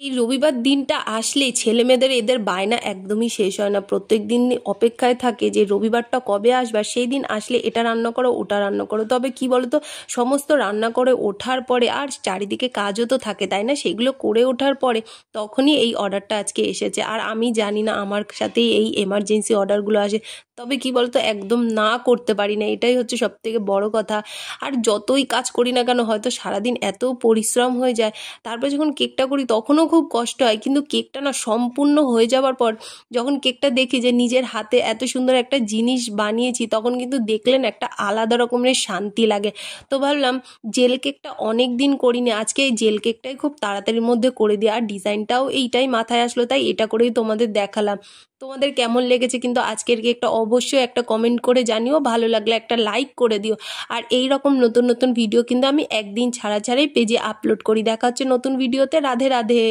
এই রবিবার দিনটা আসলে ছেলেমেয়েদের এদের বায়না একদমই শেষ হয় না। প্রত্যেক দিন অপেক্ষায় থাকে যে রবিবারটা কবে আসবে, আর সেই দিন আসলে এটা রান্না করো ওটা রান্না করো। তবে কি বলতো, সমস্ত রান্না করে ওঠার পরে আর চারিদিকে কাজও তো থাকে, তাই না? সেগুলো করে ওঠার পরে তখনই এই অর্ডারটা আজকে এসেছে। আর আমি জানি না আমার সাথেই এই এমার্জেন্সি অর্ডারগুলো আসে। তবে কি বলতো, একদম না করতে পারি না, এটাই হচ্ছে সব থেকে বড় কথা। আর যতই কাজ করি না কেন, হয়তো সারাদিন এত পরিশ্রম হয়ে যায়, তারপরে যখন কেকটা করি তখনও খুব কষ্ট হয়। কিন্তু কেকটা না সম্পূর্ণ হয়ে যাওয়ার পর যখন কেকটা দেখি যে নিজের হাতে এত সুন্দর একটা জিনিস বানিয়েছি, তখন কিন্তু দেখলেন একটা আলাদা রকমের শান্তি লাগে। তো ভাবলাম জেল কেকটা অনেক দিন করিনি, আজকে এই জেল কেকটাই খুব তাড়াতাড়ির মধ্যে করে দিই। আর ডিজাইনটাও এইটাই মাথায় আসলো, তাই এটা করেই তোমাদের দেখালাম। তোমাদের কেমন লেগেছে কিন্তু আজকের কেকটা অবশ্যই একটা কমেন্ট করে জানিও, ভালো লাগলে একটা লাইক করে দিও। আর এই রকম নতুন নতুন ভিডিও কিন্তু আমি একদিন ছাড়া ছাড়াই পেজে আপলোড করি। দেখা হচ্ছে নতুন ভিডিওতে। রাধে রাধে।